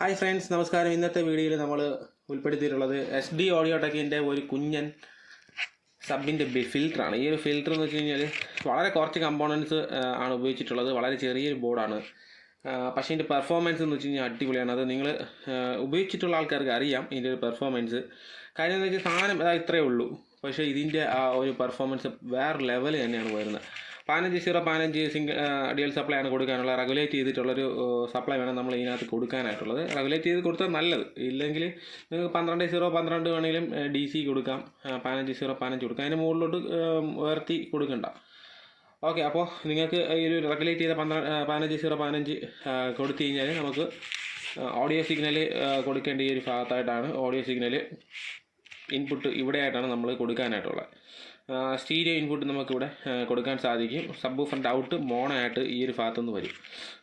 Hi friends, നമസ്കാരം. ഇന്നത്തെ വീഡിയോയിൽ നമ്മൾ ഉൾപ്പെടുത്തിയിട്ടുള്ളത് SD ഓഡിയോ ടെക്കിൻ്റെ ഒരു കുഞ്ഞൻ സബിൻ്റെ ഫിൽറ്ററാണ്. ഈ ഒരു ഫിൽറ്റർ എന്ന് വെച്ച് കഴിഞ്ഞാൽ വളരെ കുറച്ച് കമ്പോണൻസ് ആണ് ഉപയോഗിച്ചിട്ടുള്ളത്. വളരെ ചെറിയൊരു ബോർഡാണ്. പക്ഷേ ഇതിൻ്റെ പെർഫോമൻസ് എന്ന് വെച്ച് കഴിഞ്ഞാൽ അടിപൊളിയാണ്. അത് നിങ്ങൾ ഉപയോഗിച്ചിട്ടുള്ള ആൾക്കാർക്ക് അറിയാം ഇതിൻ്റെ ഒരു പെർഫോമൻസ്. കാര്യം എന്ന് വെച്ചാൽ സാധനം ഇത്രയേ ഉള്ളൂ, പക്ഷേ ഇതിൻ്റെ ആ ഒരു പെർഫോമൻസ് വേറെ ലെവൽ തന്നെയാണ് വരുന്നത്. 15 സിംഗിൾ ഡ്യുവൽ സപ്ലൈ ആണ് കൊടുക്കാനുള്ള. റെഗുലേറ്റ് ചെയ്തിട്ടുള്ളൊരു സപ്ലൈ വേണം നമ്മൾ ഇതിനകത്ത് കൊടുക്കാനായിട്ടുള്ളത്. റെഗുലേറ്റ് ചെയ്ത് കൊടുത്താൽ നല്ലത്. ഇല്ലെങ്കിൽ നിങ്ങൾക്ക് 12 വേണമെങ്കിലും DC കൊടുക്കാം, 15 കൊടുക്കാം. അതിന് മുകളിലോട്ട് ഉയർത്തി കൊടുക്കണ്ട. ഓക്കെ, അപ്പോൾ നിങ്ങൾക്ക് ഈ ഒരു റെഗുലേറ്റ് ചെയ്ത 15 കൊടുത്തു കഴിഞ്ഞാൽ നമുക്ക് ഓഡിയോ സിഗ്നൽ കൊടുക്കേണ്ട ഈ ഒരു ഭാഗത്തായിട്ടാണ് ഓഡിയോ സിഗ്നൽ ഇൻപുട്ട് ഇവിടെയായിട്ടാണ് നമ്മൾ കൊടുക്കാനായിട്ടുള്ളത്. സ്റ്റീരിയോ ഇൻപുട്ട് നമുക്കിവിടെ കൊടുക്കാൻ സാധിക്കും. സബ് വൂഫറിൻ്റെ ഔട്ട് മോണായിട്ട് ഈ ഒരു ഭാഗത്തുനിന്ന് വരും.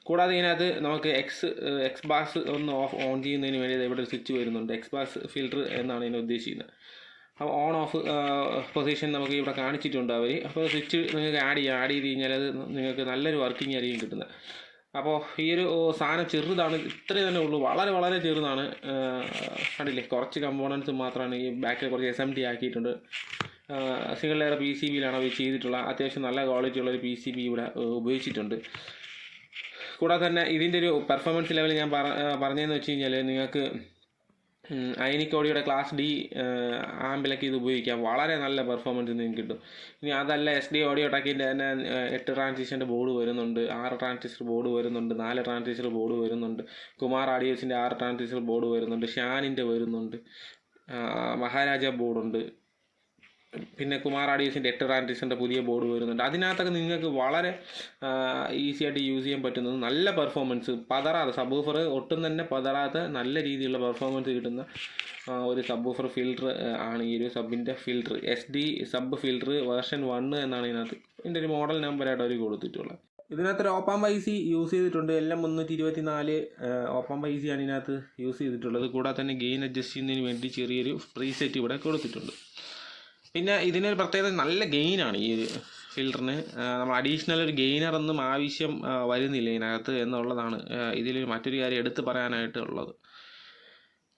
കൂടാതെ ഇതിനകത്ത് നമുക്ക് എക്സ് ബാസ് ഒന്ന് ഓൺ ചെയ്യുന്നതിന് വേണ്ടി ഇവിടെ ഒരു സ്വിച്ച് വരുന്നുണ്ട്. എക്സ് ബാസ് ഫിൽറ്റർ എന്നാണ് ഇതിനെ ഉദ്ദേശിക്കുന്നത്. അപ്പോൾ ഓൺ ഓഫ് പൊസിഷൻ നമുക്ക് ഇവിടെ കാണിച്ചിട്ടുണ്ട് അവർ. അപ്പോൾ സ്വിച്ച് നിങ്ങൾക്ക് ആഡ് ചെയ്ത് കഴിഞ്ഞാൽ അത് നിങ്ങൾക്ക് നല്ലൊരു വർക്കിംഗ് ആയിരിക്കും കിട്ടുന്നത്. അപ്പോൾ ഈ ഒരു സാധനം ചെറുതാണ്, ഇത്രയേ തന്നെ ഉള്ളൂ. വളരെ വളരെ ചെറുതാണ്. കണ്ടില്ലേ, കുറച്ച് കമ്പോണൻസ് മാത്രമാണ്. ഈ ബാക്കിൽ കുറച്ച് SMT ആക്കിയിട്ടുണ്ട്. സിംഗിൾ ലെയർ PCBയിലാണ് അവർ ചെയ്തിട്ടുള്ള. അത്യാവശ്യം നല്ല ക്വാളിറ്റി ഉള്ളൊരു PCB ഇവിടെ ഉപയോഗിച്ചിട്ടുണ്ട്. കൂടാതെ തന്നെ ഇതിൻ്റെ ഒരു പെർഫോമൻസ് ലെവൽ ഞാൻ പറഞ്ഞതെന്ന് വെച്ച് കഴിഞ്ഞാൽ നിങ്ങൾക്ക് ഐനിക് ഓഡിയോയുടെ ക്ലാസ് D ആമ്പിലൊക്കെ ഇത് ഉപയോഗിക്കാം. വളരെ നല്ല പെർഫോമൻസ് നിങ്ങൾക്ക് കിട്ടും. ഇനി അതല്ല, SD ഓഡിയോ ടെക്കിൻ്റെ തന്നെ 8 ട്രാൻസിസ്റ്ററിൻ്റെ ബോർഡ് വരുന്നുണ്ട്, 6 ട്രാൻസിസ്റ്റർ ബോർഡ് വരുന്നുണ്ട്, 4 ട്രാൻസിസ്റ്റർ ബോർഡ് വരുന്നുണ്ട്, കുമാർ ആഡിയോസിൻ്റെ 6 ട്രാൻസിസ്റ്റർ ബോർഡ് വരുന്നുണ്ട്, ഷാനിൻ്റെ വരുന്നുണ്ട്, മഹാരാജ ബോർഡുണ്ട്, പിന്നെ കുമാർ ആഡിയോസിൻ്റെ 8 ട്രാൻസിസ്റ്ററിൻ്റെ പുതിയ ബോർഡ് വരുന്നുണ്ട്. അതിനകത്തൊക്കെ നിങ്ങൾക്ക് വളരെ ഈസി ആയിട്ട് യൂസ് ചെയ്യാൻ പറ്റുന്നത്, നല്ല പെർഫോമൻസ്, പതറാതെ, സബ് വൂഫർ ഒട്ടും തന്നെ പതറാതെ നല്ല രീതിയിലുള്ള പെർഫോമൻസ് കിട്ടുന്ന ഒരു സബ് വൂഫർ ഫിൽറ്റർ ആണ് ഈ ഒരു സബിൻ്റെ filter. SD sub filter version 1 എന്നാണ് ഇതിൻ്റെ ഒരു മോഡൽ നമ്പറായിട്ട് അവർ കൊടുത്തിട്ടുള്ളത്. ഇതിനകത്തൊരു ഓപ്പാമ്പ് IC യൂസ് ചെയ്തിട്ടുണ്ട്. LM324 ഓപ്പാമ്പ് IC ആണ് ഇതിനകത്ത് യൂസ് ചെയ്തിട്ടുള്ളത്. കൂടാതെ തന്നെ ഗെയിൻ അഡ്ജസ്റ്റ് ചെയ്യുന്നതിന് വേണ്ടി ചെറിയൊരു പ്രീസെറ്റ് ഇവിടെ കൊടുത്തിട്ടുണ്ട്. പിന്നെ ഇതിനൊരു പ്രത്യേകത, നല്ല ഗെയിനാണ് ഈ ഒരു ഫിൽറ്ററിന്. നമ്മൾ അഡീഷണൽ ഒരു ഗെയിനറൊന്നും ആവശ്യം വരുന്നില്ല ഇതിനകത്ത് എന്നുള്ളതാണ് ഇതിലൊരു മറ്റൊരു കാര്യം എടുത്ത് പറയാനായിട്ട് ഉള്ളത്.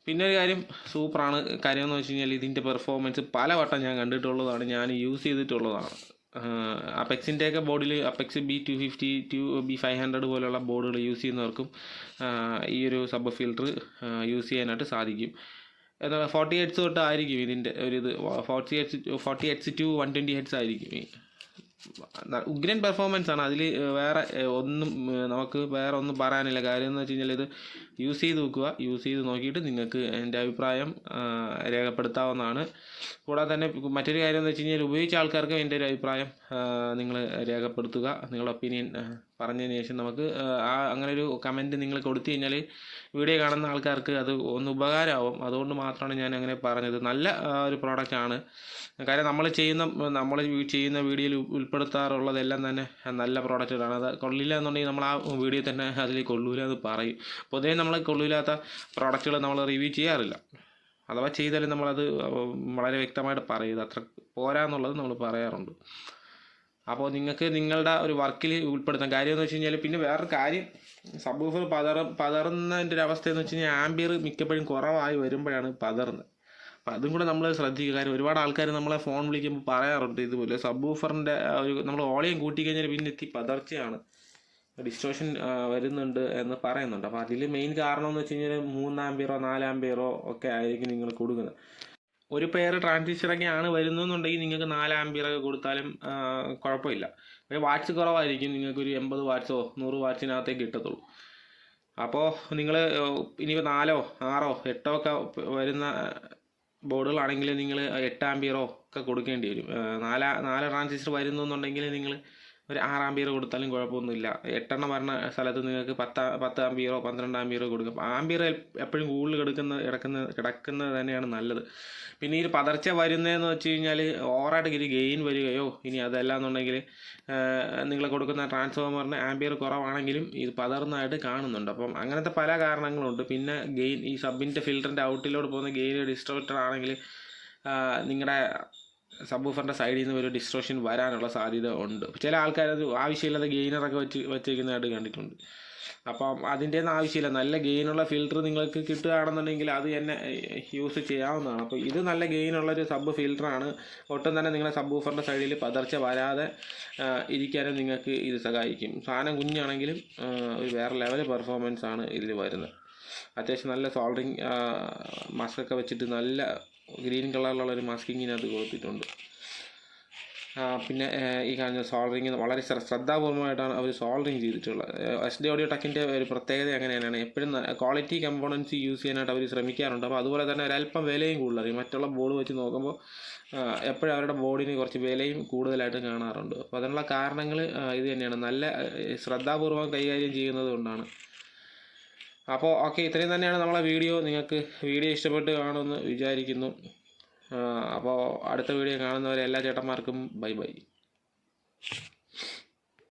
പിന്നെ ഒരു കാര്യം, സൂപ്പറാണ്. കാര്യം എന്ന് വെച്ച് കഴിഞ്ഞാൽ ഇതിൻ്റെ പെർഫോമൻസ് പലവട്ടം ഞാൻ കണ്ടിട്ടുള്ളതാണ്, ഞാൻ യൂസ് ചെയ്തിട്ടുള്ളതാണ്. അപെക്സിൻ്റെയൊക്കെ ബോർഡിൽ അപെക്സ് B250 B500 പോലെയുള്ള ബോർഡുകൾ യൂസ് ചെയ്യുന്നവർക്കും ഈ ഒരു സബ് ഫിൽറ്റർ യൂസ് ചെയ്യാനായിട്ട് സാധിക്കും. എന്നാൽ 40 Hz തൊട്ട് ആയിരിക്കും ഇതിൻ്റെ ഒരു ഇത്. 40 Hz to 120 Hz ആയിരിക്കും. ഉഗ്രൻ പെർഫോമൻസ് ആണ്. അതിൽ വേറെ ഒന്നും നമുക്ക് വേറെ ഒന്നും പറയാനില്ല. കാര്യം എന്ന് വെച്ച് കഴിഞ്ഞാൽ ഇത് യൂസ് ചെയ്ത് നോക്കുക. യൂസ് ചെയ്ത് നോക്കിയിട്ട് നിങ്ങൾക്ക് എൻ്റെ അഭിപ്രായം രേഖപ്പെടുത്താവുന്നതാണ്. കൂടാതെ തന്നെ മറ്റൊരു കാര്യം എന്ന് വെച്ച് കഴിഞ്ഞാൽ ഉപയോഗിച്ച ആൾക്കാർക്ക് എൻ്റെ ഒരു അഭിപ്രായം നിങ്ങൾ രേഖപ്പെടുത്തുക. നിങ്ങളുടെ ഒപ്പീനിയൻ പറഞ്ഞതിന് ശേഷം നമുക്ക് അങ്ങനെ ഒരു കമൻറ്റ് നിങ്ങൾ കൊടുത്തു കഴിഞ്ഞാൽ വീഡിയോ കാണുന്ന ആൾക്കാർക്ക് അത് ഒന്ന് ഉപകാരമാവും. അതുകൊണ്ട് മാത്രമാണ് ഞാൻ അങ്ങനെ പറഞ്ഞത്. നല്ല ഒരു പ്രോഡക്റ്റാണ്. കാര്യം നമ്മൾ ചെയ്യുന്ന വീഡിയോയിൽ ഉൾപ്പെടുത്താറുള്ളതെല്ലാം തന്നെ നല്ല പ്രോഡക്റ്റുകളാണ്. അത് കൊള്ളില്ല എന്നുണ്ടെങ്കിൽ നമ്മൾ ആ വീഡിയോ തന്നെ അതിൽ കൊള്ളൂല എന്ന് പറയും. പൊതുവേ നമ്മൾ കൊള്ളില്ലാത്ത പ്രോഡക്റ്റുകൾ നമ്മൾ റിവ്യൂ ചെയ്യാറില്ല. അഥവാ ചെയ്താലും നമ്മളത് വളരെ വ്യക്തമായിട്ട് പറയും, അത്ര പോരാന്നുള്ളത് നമ്മൾ പറയാറുണ്ട്. അപ്പോൾ നിങ്ങൾക്ക് നിങ്ങളുടെ ഒരു വർക്കിൽ ഉൾപ്പെടുത്താം. കാര്യം എന്ന് വെച്ച് കഴിഞ്ഞാൽ, പിന്നെ വേറൊരു കാര്യം, സബ് വൂഫർ പതറുന്നതിൻ്റെ ഒരു അവസ്ഥ എന്ന് വെച്ച് കഴിഞ്ഞാൽ ആംബിയർ മിക്കപ്പോഴും കുറവായി വരുമ്പോഴാണ് പതറുന്നത്. അപ്പോൾ അതും കൂടെ നമ്മൾ ശ്രദ്ധിക്കുക. കാര്യം ഒരുപാട് ആൾക്കാർ നമ്മളെ ഫോൺ വിളിക്കുമ്പോൾ പറയാറുണ്ട് ഇതുപോലെ സബ് വൂഫറിൻ്റെ ഒരു നമ്മൾ വോളിയം കൂട്ടിക്കഴിഞ്ഞാൽ പിന്നെ പതർച്ചയാണ്, ഡിസ്റ്റോർഷൻ വരുന്നുണ്ട് എന്ന് പറയുന്നുണ്ട്. അപ്പോൾ അതിൽ മെയിൻ കാരണം എന്ന് വെച്ച് കഴിഞ്ഞാൽ 3 ആമ്പിയറോ 4 ആമ്പിയറോ ഒക്കെ ആയിരിക്കും നിങ്ങൾ കൊടുക്കുന്നത്. ഒരു പെയർ ട്രാൻസിസ്റ്ററൊക്കെയാണ് വരുന്നതെന്നുണ്ടെങ്കിൽ നിങ്ങൾക്ക് 4 ആമ്പിയറൊക്കെ കൊടുത്താലും കുഴപ്പമില്ല. പക്ഷേ വാട്ട്സ് കുറവായിരിക്കും. നിങ്ങൾക്കൊരു 80 വാട്ട്സോ 100 വാട്ട്സിനകത്തേക്ക് കിട്ടത്തുള്ളൂ. അപ്പോൾ നിങ്ങൾ ഇനി 4, 6, 8 ഒക്കെ വരുന്ന ബോർഡുകളാണെങ്കിൽ നിങ്ങൾ 8 ആമ്പിയറോ ഒക്കെ കൊടുക്കേണ്ടി വരും. 4 ട്രാൻസിസ്റ്റർ വരുന്നെന്നുണ്ടെങ്കിൽ നിങ്ങൾ ഒരു 6 ആമ്പിയർ കൊടുത്താലും കുഴപ്പമൊന്നുമില്ല. 8 എണ്ണം വരുന്ന സ്ഥലത്ത് നിങ്ങൾക്ക് 10 ആമ്പിയറോ 12 ആമ്പിയറോ കൊടുക്കും. ആമ്പിയർ എപ്പോഴും കൂടുതൽ കിടക്കുന്നത് തന്നെയാണ് നല്ലത്. പിന്നെ ഈ പതർച്ച വരുന്നതെന്ന് വെച്ച് കഴിഞ്ഞാൽ ഓവറായിട്ട് ഒരു ഗെയിൻ വരികയോ, ഇനി അതല്ല എന്നുണ്ടെങ്കിൽ നിങ്ങൾ കൊടുക്കുന്ന ട്രാൻസ്ഫോമറിന് ആമ്പിയർ കുറവാണെങ്കിലും ഇത് പതർന്നതായിട്ട് കാണുന്നുണ്ട്. അപ്പം അങ്ങനത്തെ പല കാരണങ്ങളുണ്ട്. പിന്നെ ഗെയിൻ, ഈ സബിൻ്റെ ഫിൽറ്ററിൻ്റെ ഔട്ടിലോട്ട് പോകുന്ന ഗെയിൻ ഡിസ്റ്റോർട്ടർ ആണെങ്കിൽ നിങ്ങളുടെ സബ് വൂഫറിൻ്റെ സൈഡിൽ നിന്ന് ഒരു ഡിസ്ട്രോഷൻ വരാനുള്ള സാധ്യത ഉണ്ട്. ചില ആൾക്കാർ അത് ആവശ്യമില്ലാത്ത ഗെയിനറൊക്കെ വെച്ചേക്കുന്നതായിട്ട് കണ്ടിട്ടുണ്ട്. അപ്പം അതിൻ്റെയൊന്നും ആവശ്യമില്ല. നല്ല ഗെയിനുള്ള ഫിൽറ്റർ നിങ്ങൾക്ക് കിട്ടുകയാണെന്നുണ്ടെങ്കിൽ അത് തന്നെ യൂസ് ചെയ്യാവുന്നതാണ്. അപ്പോൾ ഇത് നല്ല ഗെയിനുള്ളൊരു സബ് ഫിൽറ്ററാണ്. ഒട്ടും തന്നെ നിങ്ങളെ സബ് വൂഫറിൻ്റെ സൈഡിൽ പതർച്ച വരാതെ ഇരിക്കാനും നിങ്ങൾക്ക് ഇത് സഹായിക്കും. സാധനം കുഞ്ഞാണെങ്കിലും ഒരു വേറെ ലെവൽ പെർഫോമൻസ് ആണ് ഇതിൽ വരുന്നത്. അത്യാവശ്യം നല്ല സോൾഡറിങ് മാസ്കൊക്കെ വെച്ചിട്ട് നല്ല ഗ്രീൻ കളറിലുള്ളൊരു മാസ്കിങ്ങിനകത്ത് കൊടുത്തിട്ടുണ്ട്. പിന്നെ ഈ കാണുന്ന സോൾഡറിങ് വളരെ ശ്രദ്ധാപൂർവമായിട്ടാണ് അവർ സോൾഡറിങ് ചെയ്തിട്ടുള്ളത്. SD ഓഡിയോ ടെക്കിൻ്റെ ഒരു പ്രത്യേകത അങ്ങനെയാണ്, എപ്പോഴും ക്വാളിറ്റി കമ്പോണൻസ് യൂസ് ചെയ്യാനായിട്ട് അവർ ശ്രമിക്കാറുണ്ട്. അപ്പോൾ അതുപോലെ തന്നെ ഒരല്പം വിലയും കൂടുതലായിരിക്കും. മറ്റുള്ള ബോർഡ് വെച്ച് നോക്കുമ്പോൾ എപ്പോഴും അവരുടെ ബോർഡിന് കുറച്ച് വിലയും കൂടുതലായിട്ട് കാണാറുണ്ട്. അപ്പോൾ അതിനുള്ള കാരണങ്ങൾ ഇത് തന്നെയാണ്, നല്ല ശ്രദ്ധാപൂർവം കൈകാര്യം ചെയ്യുന്നത് കൊണ്ടാണ്. അപ്പോൾ ഓക്കെ, ഇത്രയും തന്നെയാണ് നമ്മളെ വീഡിയോ. നിങ്ങൾക്ക് വീഡിയോ ഇഷ്ടപ്പെട്ട് കാണുമെന്ന് വിചാരിക്കുന്നു. അപ്പോൾ അടുത്ത വീഡിയോ കാണുന്നവരെ എല്ലാ ചേട്ടന്മാർക്കും ബൈ ബൈ.